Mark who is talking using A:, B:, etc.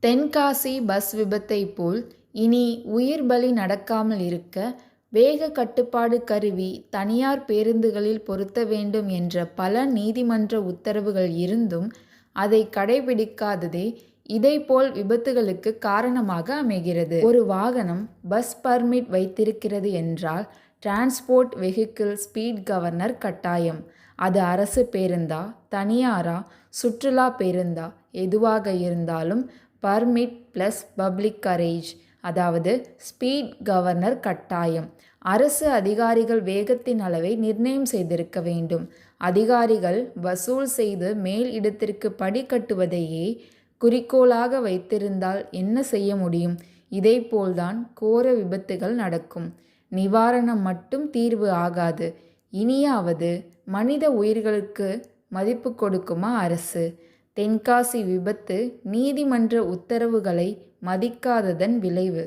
A: Tenkasi bus விபத்தைப் போல் இனி உயிர் பலி நடக்காமல் இருக்க வேக கட்டுப்பாடு கருவி தனியார் பேருந்துகளில் பொருத்த வேண்டும் என்ற பல நீதிமன்ற உத்தரவுகள் இருந்தும் அதை கடைபிடிக்காததே இதைப்போல் விபத்துகளுக்கு காரணமாக அமைகிறது. ஒரு வாகனம் பஸ் பர்மிட் வைத்திருக்கிறது என்றால் டிரான்ஸ்போர்ட் வெஹிக்கிள் ஸ்பீட் கவர்னர் கட்டாயம். அது அரசு பேருந்தா, தனியாரா, சுற்றுலா பேருந்தா, எதுவாக இருந்தாலும் பர்மிட் ப்ளஸ் பப்ளிக் கரேஜ், அதாவது ஸ்பீட் கவர்னர் கட்டாயம். அரசு அதிகாரிகள் வேகத்தின் அளவை நிர்ணயம் செய்திருக்க வேண்டும். அதிகாரிகள் வசூல் செய்து மேல் இடத்திற்கு படி கட்டுவதையே குறிக்கோளாக வைத்திருந்தால் என்ன செய்ய முடியும்? இதைப்போல்தான் கோர விபத்துகள் நடக்கும். நிவாரணம் மட்டும் தீர்வு ஆகாது. இனியாவது மனித உயிர்களுக்கு மதிப்பு கொடுக்குமா அரசு? தென்காசி விபத்து நீதிமன்ற உத்தரவுகளை மதிக்காததன் விளைவு.